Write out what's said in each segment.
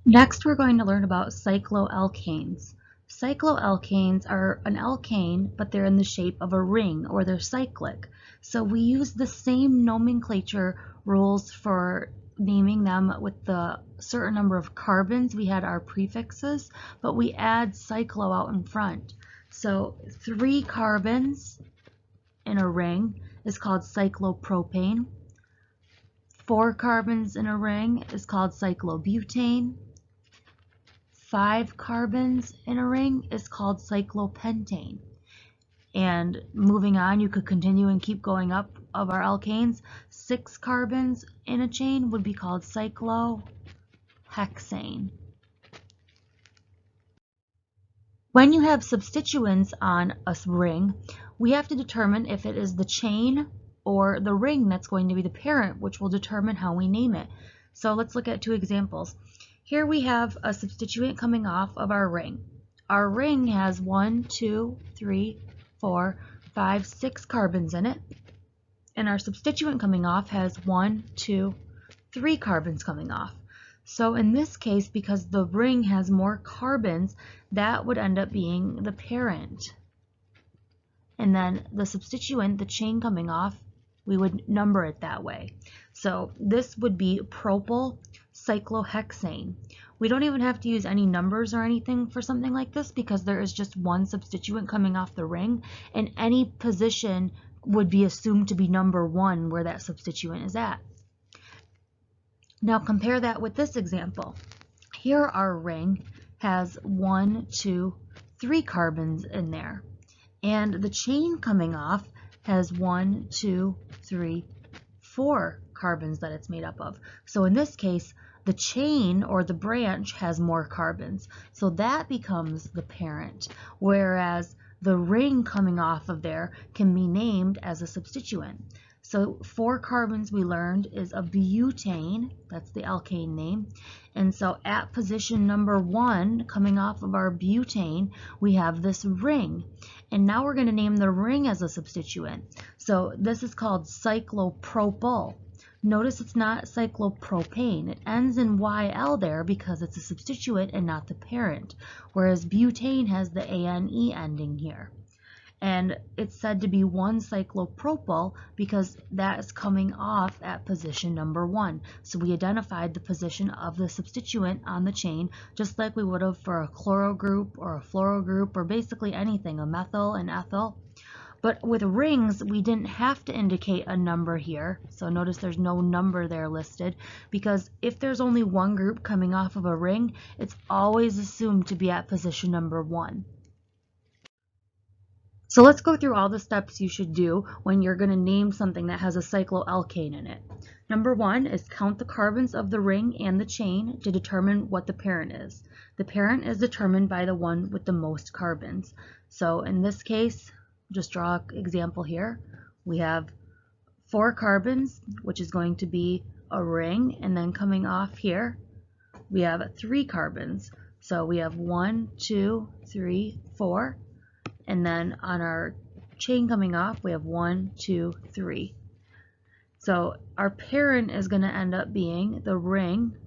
Next, we're going to learn about cycloalkanes. Cycloalkanes are an alkane, but they're in the shape of a ring, or they're cyclic. So we use the same nomenclature rules for naming them with the certain number of carbons. We had our prefixes, but we add cyclo out in front. So 3 carbons in a ring is called cyclopropane. 4 carbons in a ring is called cyclobutane. 5 carbons in a ring is called cyclopentane. And moving on, you could continue and keep going up of our alkanes. 6 carbons in a chain would be called cyclohexane. When you have substituents on a ring, we have to determine if it is the chain or the ring that's going to be the parent, which will determine how we name it. So let's look at 2 examples. Here we have a substituent coming off of our ring. Our ring has 1, 2, 3, 4, 5, 6 carbons in it. And our substituent coming off has 1, 2, 3 carbons coming off. So in this case, because the ring has more carbons, that would end up being the parent. And then the substituent, the chain coming off, we would number it that way. So this would be propyl cyclohexane. We don't even have to use any numbers or anything for something like this because there is just one substituent coming off the ring, and any position would be assumed to be number 1 where that substituent is at. Now compare that with this example. Here our ring has 1, 2, 3 carbons in there, and the chain coming off has 1, 2, 3, 4 carbons that it's made up of. So in this case, the chain or the branch has more carbons. So that becomes the parent, whereas the ring coming off of there can be named as a substituent. So 4 carbons we learned is a butane, that's the alkane name. And so at position number 1, coming off of our butane, we have this ring. And now we're going to name the ring as a substituent. So this is called cyclopropyl. Notice it's not cyclopropane. It ends in YL there because it's a substituent and not the parent, whereas butane has the ANE ending here. And it's said to be 1 cyclopropyl because that is coming off at position number 1. So we identified the position of the substituent on the chain just like we would have for a chloro group or a fluoro group or basically anything, a methyl and ethyl. But with rings, we didn't have to indicate a number here. So notice there's no number there listed because if there's only one group coming off of a ring, it's always assumed to be at position number 1. So let's go through all the steps you should do when you're going to name something that has a cycloalkane in it. Number 1 is count the carbons of the ring and the chain to determine what the parent is. The parent is determined by the one with the most carbons. So in this case, just draw an example here. We have 4 carbons, which is going to be a ring, and then coming off here, we have 3 carbons. So we have 1, 2, 3, 4. And then on our chain coming off, we have 1, 2, 3. So our parent is going to end up being the ring,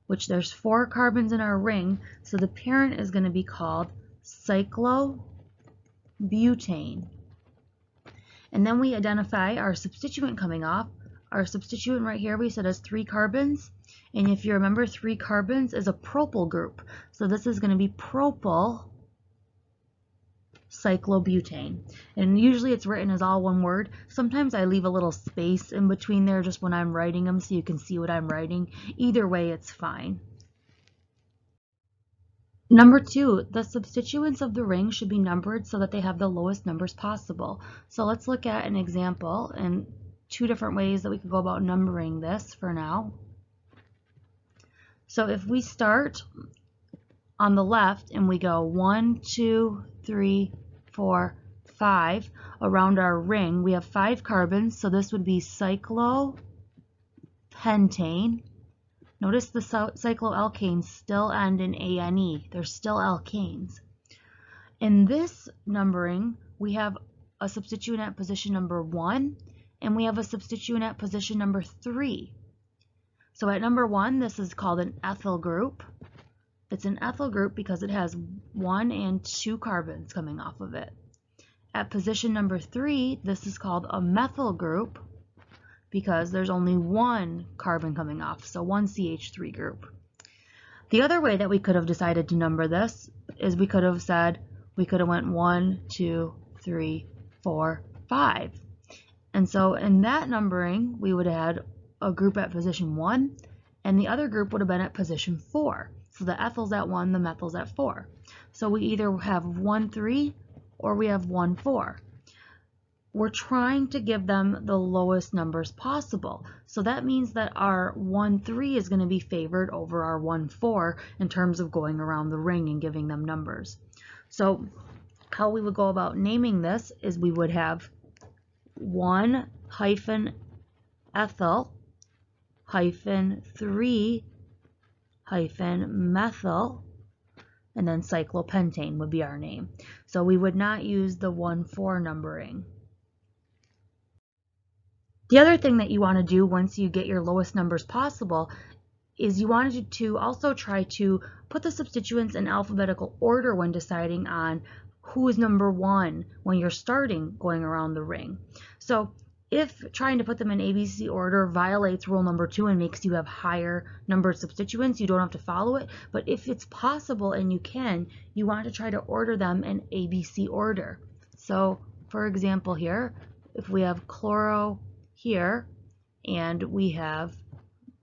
which there's 4 carbons in our ring. So the parent is going to be called cyclobutane. And then we identify our substituent coming off. Our substituent right here we said has 3 carbons. And if you remember, 3 carbons is a propyl group. So this is going to be propyl cyclobutane, and usually it's written as all one word. Sometimes I leave a little space in between there just when I'm writing them so you can see what I'm writing. Either way, it's fine. Number 2, the substituents of the ring should be numbered so that they have the lowest numbers possible. So let's look at an example and 2 different ways that we could go about numbering this for now. So if we start on the left and we go 1, 2, 3, 4, 5 around our ring, we have 5 carbons, so this would be cyclopentane. Notice the cycloalkanes still end in ANE. They're still alkanes. In this numbering, we have a substituent at position number 1, and we have a substituent at position number 3. So at number 1, this is called an ethyl group. It's an ethyl group because it has 1 and 2 carbons coming off of it. At position number 3, this is called a methyl group because there's only 1 carbon coming off, so 1 CH3 group. The other way that we could have decided to number this is we could have went 1, 2, 3, 4, 5. And so in that numbering, we would have had a group at position 1, and the other group would have been at position 4. So the ethyl's at 1, the methyl's at 4. So we either have 1, 3, or we have 1, 4. We're trying to give them the lowest numbers possible. So that means that our 1, 3 is going to be favored over our 1, 4 in terms of going around the ring and giving them numbers. So how we would go about naming this is we would have 1 hyphen ethyl hyphen 3 hyphen methyl, and then cyclopentane would be our name. So we would not use the 1, 4 numbering. The other thing that you want to do once you get your lowest numbers possible is you wanted to also try to put the substituents in alphabetical order when deciding on who is number 1 when you're starting going around the ring. So if trying to put them in ABC order violates rule number 2 and makes you have higher numbered substituents, you don't have to follow it. But if it's possible and you can, you want to try to order them in ABC order. So for example here, if we have chloro here and we have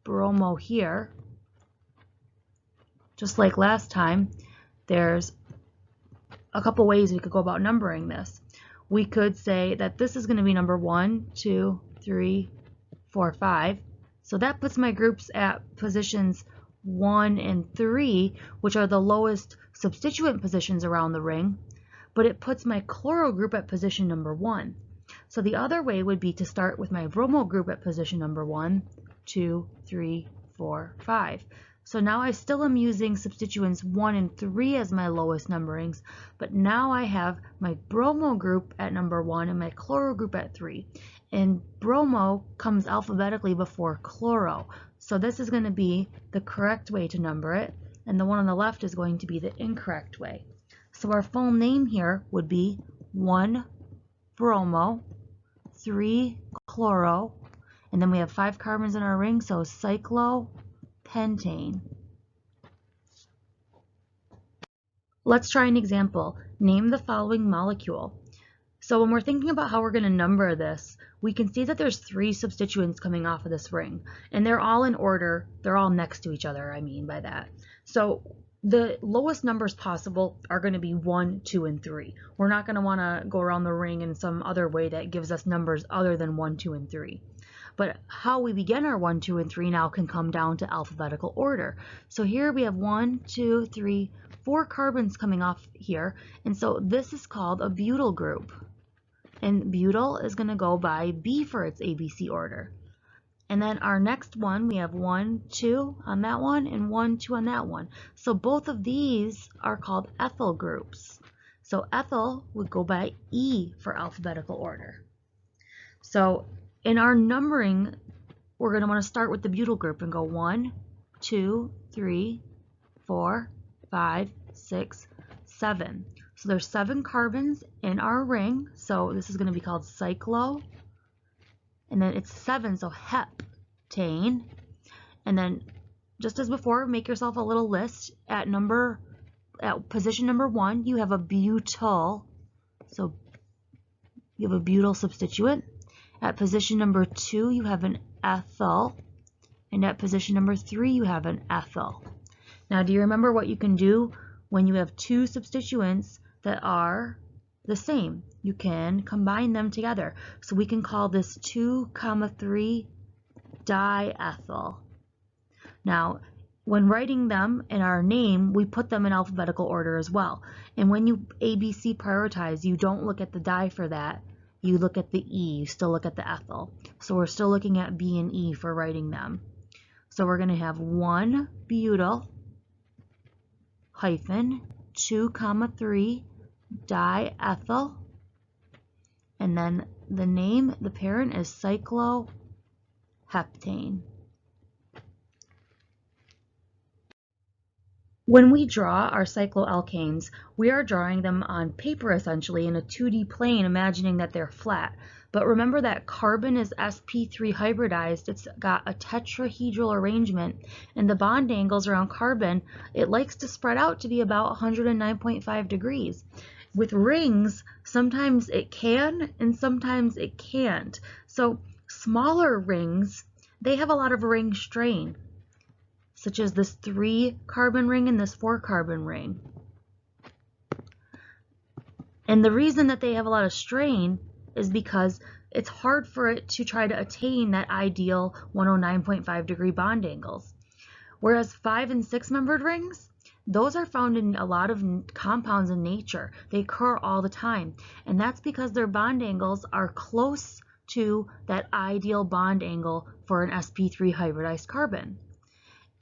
bromo here, just like last time, there's a couple ways we could go about numbering this. We could say that this is going to be number 1, 2, 3, 4, 5. So that puts my groups at positions 1 and 3, which are the lowest substituent positions around the ring, but it puts my chloro group at position number 1. So the other way would be to start with my bromo group at position number 1, 2, 3, 4, 5. So now I still am using substituents 1 and 3 as my lowest numberings, but now I have my bromo group at number 1 and my chloro group at 3. And bromo comes alphabetically before chloro. So this is going to be the correct way to number it, and the one on the left is going to be the incorrect way. So our full name here would be 1 bromo, 3 chloro, and then we have 5 carbons in our ring, so cycloalkane. Let's try an example. Name the following molecule. So when we're thinking about how we're going to number this, we can see that there's 3 substituents coming off of this ring, and they're all in order. They're all next to each other, I mean by that. So the lowest numbers possible are going to be 1, 2, and 3. We're not going to want to go around the ring in some other way that gives us numbers other than 1, 2, and 3. But how we begin our 1, 2, and 3 now can come down to alphabetical order. So here we have 1, 2, 3, 4 carbons coming off here, and so this is called a butyl group. And butyl is going to go by B for its ABC order. And then our next one, we have 1, 2 on that one, and 1, 2 on that one. So both of these are called ethyl groups. So ethyl would go by E for alphabetical order. So in our numbering, we're going to want to start with the butyl group and go 1, 2, 3, 4, 5, 6, 7. So there's 7 carbons in our ring. So this is going to be called cyclo. And then it's 7, so heptane. And then just as before, make yourself a little list. At position number 1, you have a butyl. So you have a butyl substituent. At position number 2, you have an ethyl. And at position number 3, you have an ethyl. Now, do you remember what you can do when you have 2 substituents that are the same? You can combine them together. So we can call this 2,3 diethyl. Now, when writing them in our name, we put them in alphabetical order as well. And when you ABC prioritize, you don't look at the di for that. You look at the E. You still look at the ethyl. So we're still looking at B and E for writing them. So we're going to have 1 butyl hyphen 2,3 diethyl. And then the name, the parent is cycloheptane. When we draw our cycloalkanes, we are drawing them on paper essentially in a 2D plane, imagining that they're flat. But remember that carbon is sp3 hybridized, it's got a tetrahedral arrangement, and the bond angles around carbon, it likes to spread out to be about 109.5 degrees. With rings, sometimes it can and sometimes it can't. So smaller rings, they have a lot of ring strain, such as this 3-carbon ring and this 4-carbon ring. And the reason that they have a lot of strain is because it's hard for it to try to attain that ideal 109.5 degree bond angles. Whereas 5 and 6-membered rings, those are found in a lot of compounds in nature. They occur all the time, and that's because their bond angles are close to that ideal bond angle for an sp3 hybridized carbon.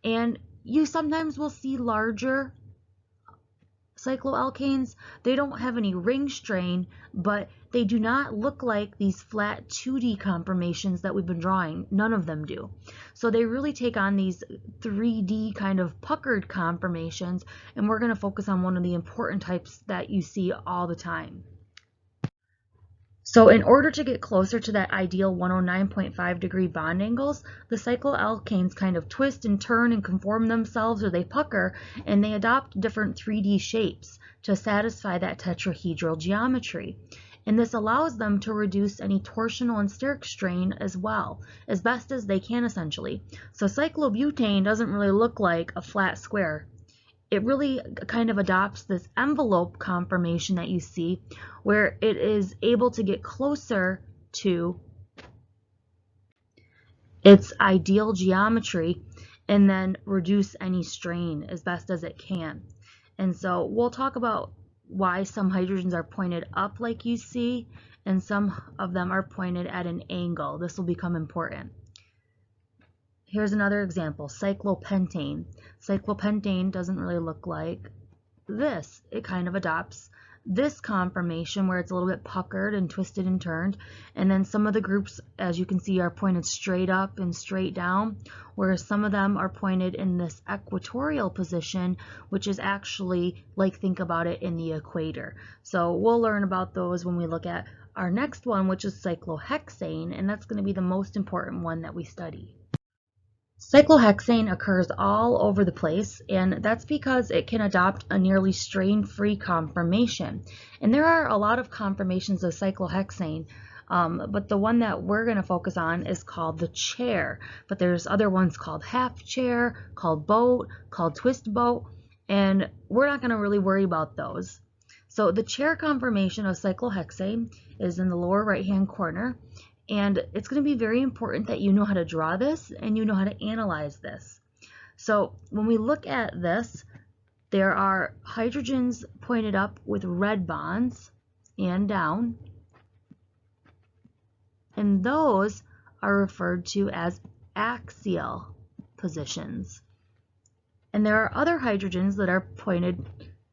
And you sometimes will see larger cycloalkanes. They don't have any ring strain, but they do not look like these flat 2D conformations that we've been drawing. None of them do. So they really take on these 3D kind of puckered conformations, and we're going to focus on one of the important types that you see all the time. So in order to get closer to that ideal 109.5 degree bond angles, the cycloalkanes kind of twist and turn and conform themselves, or they pucker, and they adopt different 3D shapes to satisfy that tetrahedral geometry. And this allows them to reduce any torsional and steric strain as well, as best as they can essentially. So cyclobutane doesn't really look like a flat square. It really kind of adopts this envelope conformation that you see, where it is able to get closer to its ideal geometry and then reduce any strain as best as it can. And so we'll talk about why some hydrogens are pointed up like you see, and some of them are pointed at an angle. This will become important. Here's another example, cyclopentane. Cyclopentane doesn't really look like this. It kind of adopts this conformation where it's a little bit puckered and twisted and turned. And then some of the groups, as you can see, are pointed straight up and straight down, whereas some of them are pointed in this equatorial position, which is actually like, think about it, in the equator. So we'll learn about those when we look at our next one, which is cyclohexane, and that's going to be the most important one that we study. Cyclohexane occurs all over the place, and that's because it can adopt a nearly strain-free conformation. And there are a lot of conformations of cyclohexane, but the one that we're going to focus on is called the chair. But there's other ones called half chair, called boat, called twist boat, and we're not going to really worry about those. So the chair conformation of cyclohexane is in the lower right-hand corner. And it's going to be very important that you know how to draw this and you know how to analyze this. So when we look at this, there are hydrogens pointed up with red bonds and down, and those are referred to as axial positions. And there are other hydrogens that are pointed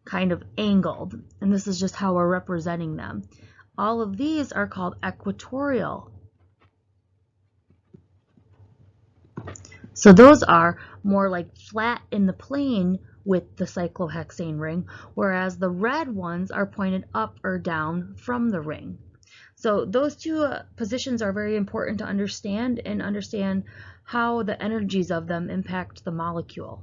kind of angled, and this is just how we're representing them. All of these are called equatorial. So those are more like flat in the plane with the cyclohexane ring, whereas the red ones are pointed up or down from the ring. So those two positions are very important to understand, and understand how the energies of them impact the molecule.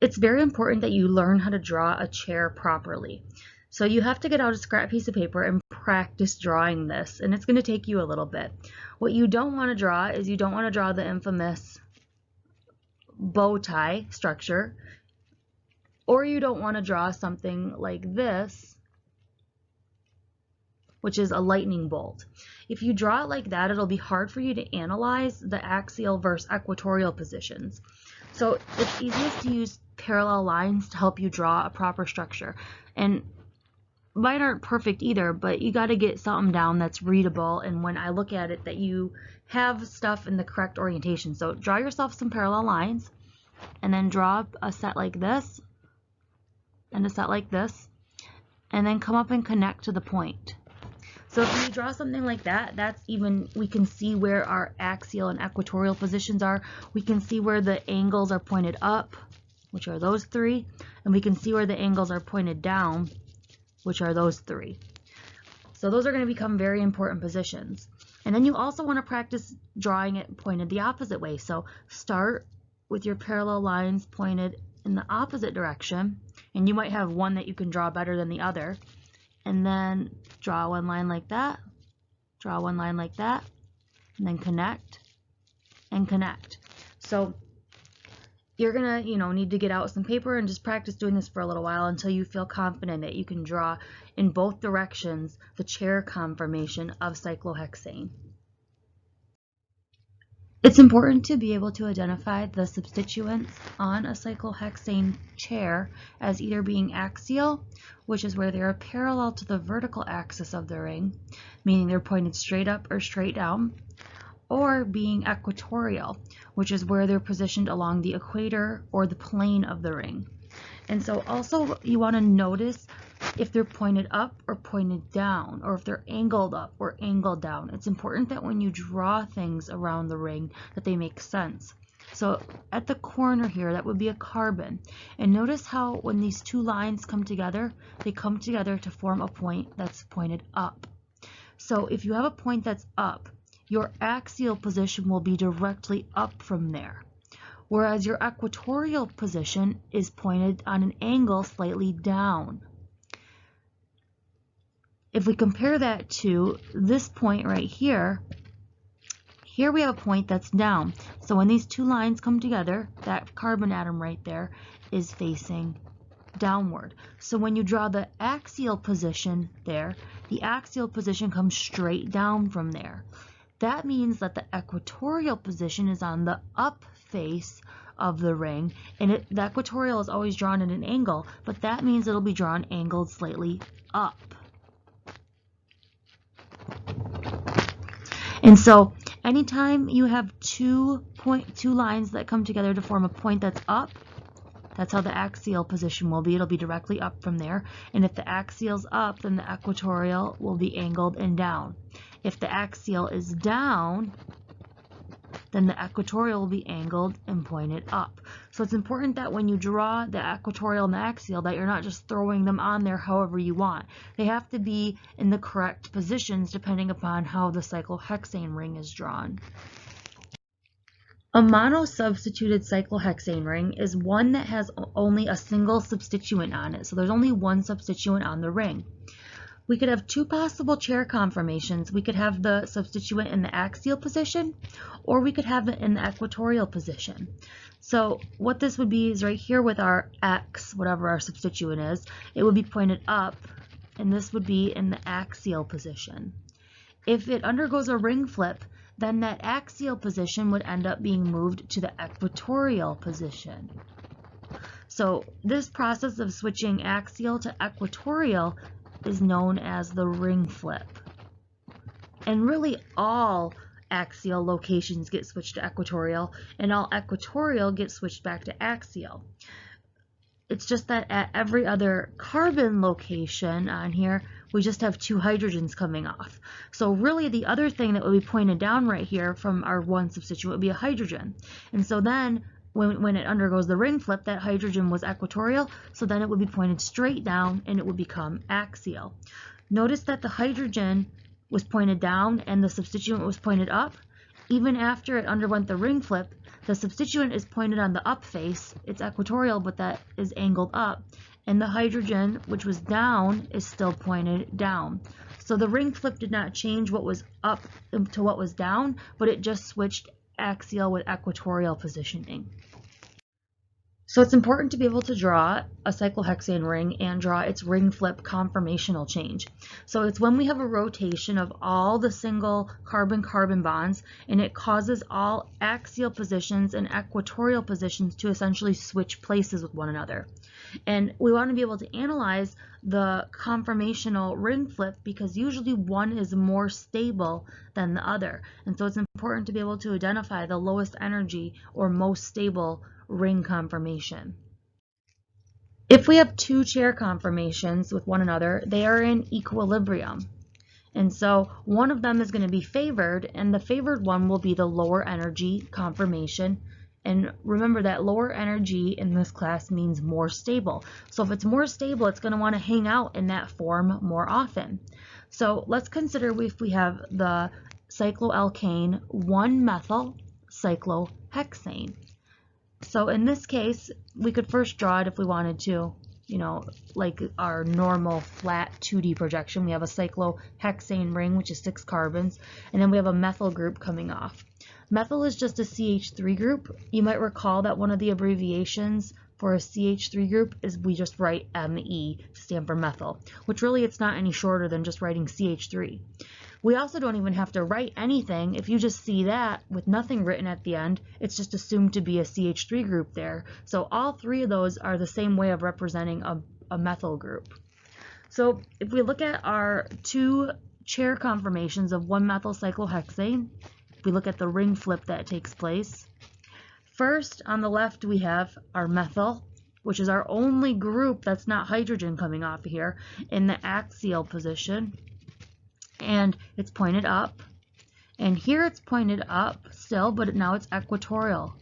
It's very important that you learn how to draw a chair properly. So you have to get out a scrap piece of paper and practice drawing this, and it's going to take you a little bit. What you don't want to draw is you don't want to draw the infamous bow tie structure, or you don't want to draw something like this, which is a lightning bolt. If you draw it like that, it'll be hard for you to analyze the axial versus equatorial positions. So it's easiest to use parallel lines to help you draw a proper structure. And mine aren't perfect either, but you got to get something down that's readable, and when I look at it, that you have stuff in the correct orientation. So draw yourself some parallel lines, and then draw a set like this, and a set like this, and then come up and connect to the point. So if you draw something like that, that's even, we can see where our axial and equatorial positions are. We can see where the angles are pointed up which are those three, and we can see where the angles are pointed down, which are those three. So those are going to become very important positions. And then you also want to practice drawing it pointed the opposite way. So start with your parallel lines pointed in the opposite direction, and you might have one that you can draw better than the other. And then draw one line like that, draw one line like that, and then connect and connect. So you're gonna, need to get out some paper and just practice doing this for a little while until you feel confident that you can draw in both directions the chair conformation of cyclohexane. It's important to be able to identify the substituents on a cyclohexane chair as either being axial, which is where they are parallel to the vertical axis of the ring, meaning they're pointed straight up or straight down, or being equatorial, which is where they're positioned along the equator or the plane of the ring. And so also you want to notice if they're pointed up or pointed down, or if they're angled up or angled down. It's important that when you draw things around the ring that they make sense. So at the corner here, that would be a carbon. And notice how when these two lines come together, they come together to form a point that's pointed up. So if you have a point that's up, your axial position will be directly up from there, whereas your equatorial position is pointed on an angle slightly down. If we compare that to this point right here, here we have a point that's down. So when these two lines come together, that carbon atom right there is facing downward. So when you draw the axial position there, the axial position comes straight down from there. That means that the equatorial position is on the up face of the ring, and the equatorial is always drawn at an angle, but that means it'll be drawn angled slightly up. And so anytime you have two lines that come together to form a point that's up, that's how the axial position will be. It'll be directly up from there. And if the axial's up, then the equatorial will be angled and down. If the axial is down, then the equatorial will be angled and pointed up. So it's important that when you draw the equatorial and the axial, that you're not just throwing them on there however you want. They have to be in the correct positions depending upon how the cyclohexane ring is drawn. A monosubstituted cyclohexane ring is one that has only a single substituent on it. So there's only one substituent on the ring. We could have two possible chair conformations. We could have the substituent in the axial position, or we could have it in the equatorial position. So what this would be is right here with our X, whatever our substituent is, it would be pointed up, and this would be in the axial position. If it undergoes a ring flip, then that axial position would end up being moved to the equatorial position. So this process of switching axial to equatorial is known as the ring flip. And really all axial locations get switched to equatorial, and all equatorial gets switched back to axial. It's just that at every other carbon location on here, we just have two hydrogens coming off. So really the other thing that would be pointed down right here from our one substituent would be a hydrogen. And so then when it undergoes the ring flip, that hydrogen was equatorial, so then it would be pointed straight down and it would become axial. Notice that the hydrogen was pointed down and the substituent was pointed up. Even after it underwent the ring flip, the substituent is pointed on the up face. It's equatorial, but that is angled up. And the hydrogen, which was down, is still pointed down. So the ring flip did not change what was up to what was down, but it just switched axial with equatorial positioning. So it's important to be able to draw a cyclohexane ring and draw its ring flip conformational change. So it's when we have a rotation of all the single carbon-carbon bonds, and it causes all axial positions and equatorial positions to essentially switch places with one another. And we want to be able to analyze the conformational ring flip because usually one is more stable than the other. And so it's important to be able to identify the lowest energy or most stable ring conformation. If we have two chair conformations with one another, they are in equilibrium. And so one of them is going to be favored, and the favored one will be the lower energy conformation, And remember that lower energy in this class means more stable. So if it's more stable, it's going to want to hang out in that form more often. So let's consider if we have the cycloalkane 1-methyl cyclohexane. So in this case, we could first draw it if we wanted to, like our normal flat 2D projection. We have a cyclohexane ring, which is 6 carbons, and then we have a methyl group coming off. Methyl is just a CH3 group. You might recall that one of the abbreviations for a CH3 group is we just write ME to stand for methyl, which really it's not any shorter than just writing CH3. We also don't even have to write anything. If you just see that with nothing written at the end, it's just assumed to be a CH3 group there. So all 3 of those are the same way of representing a methyl group. So if we look at our 2 chair conformations of 1-methyl cyclohexane, if we look at the ring flip that takes place, first on the left we have our methyl, which is our only group that's not hydrogen coming off of here, in the axial position, and it's pointed up. And here it's pointed up still, but now it's equatorial.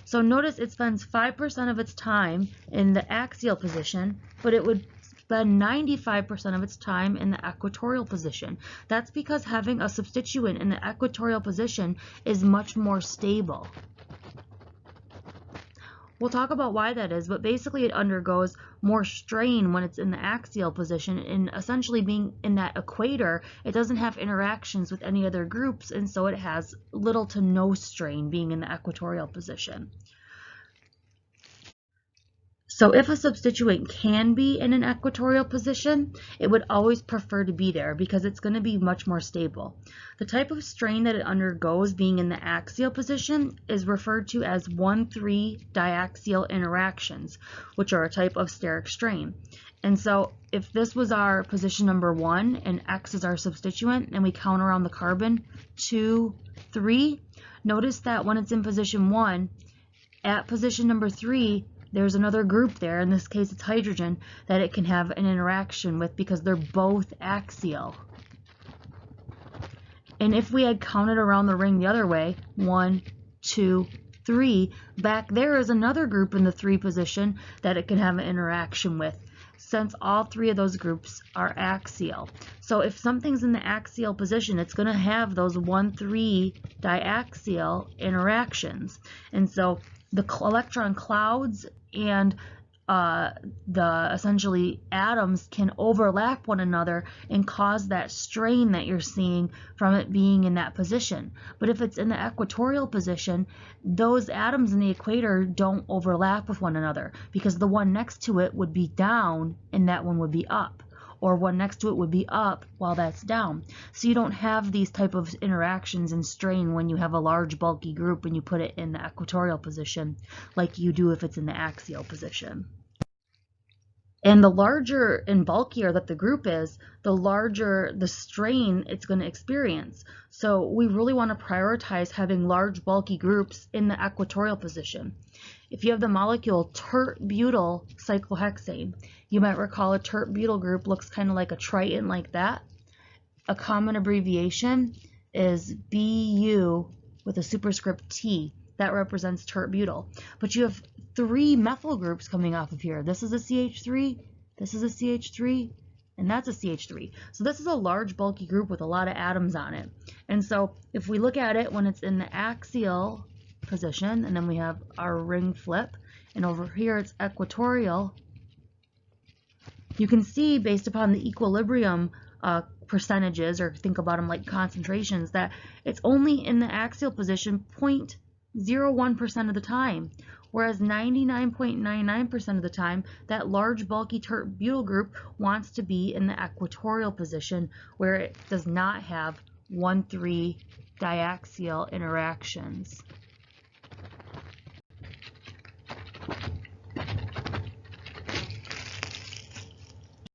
So notice it spends 5% of its time in the axial position, but it would spend 95% of its time in the equatorial position. That's because having a substituent in the equatorial position is much more stable. We'll talk about why that is, but basically it undergoes more strain when it's in the axial position, and essentially being in that equator, it doesn't have interactions with any other groups, and so it has little to no strain being in the equatorial position. So if a substituent can be in an equatorial position, it would always prefer to be there because it's going to be much more stable. The type of strain that it undergoes being in the axial position is referred to as 1,3 diaxial interactions, which are a type of steric strain. And so if this was our position number 1 and X is our substituent and we count around the carbon 2, 3, notice that when it's in position 1, at position number 3, there's another group there, in this case it's hydrogen, that it can have an interaction with because they're both axial. And if we had counted around the ring the other way, 1, 2, 3, back there is another group in the 3 position that it can have an interaction with, since all 3 of those groups are axial. So if something's in the axial position, it's going to have those 1,3 diaxial interactions. And so the electron clouds and the essentially atoms can overlap one another and cause that strain that you're seeing from it being in that position. But if it's in the equatorial position, those atoms in the equator don't overlap with one another because the one next to it would be down and that one would be up, or one next to it would be up while that's down. So you don't have these type of interactions and strain when you have a large bulky group and you put it in the equatorial position like you do if it's in the axial position. And the larger and bulkier that the group is, the larger the strain it's going to experience. So we really want to prioritize having large bulky groups in the equatorial position. If you have the molecule Tert-Butyl Cyclohexane, you might recall a Tert-Butyl group looks kind of like a trident like that. A common abbreviation is Bu with a superscript T. That represents Tert-Butyl. But you have 3 methyl groups coming off of here. This is a CH3, this is a CH3, and that's a CH3. So this is a large bulky group with a lot of atoms on it. And so if we look at it when it's in the axial position, and then we have our ring flip, and over here it's equatorial, you can see based upon the equilibrium percentages, or think about them like concentrations, that it's only in the axial position 0.01% of the time, whereas 99.99% of the time that large bulky Tert-Butyl group wants to be in the equatorial position where it does not have 1,3 diaxial interactions.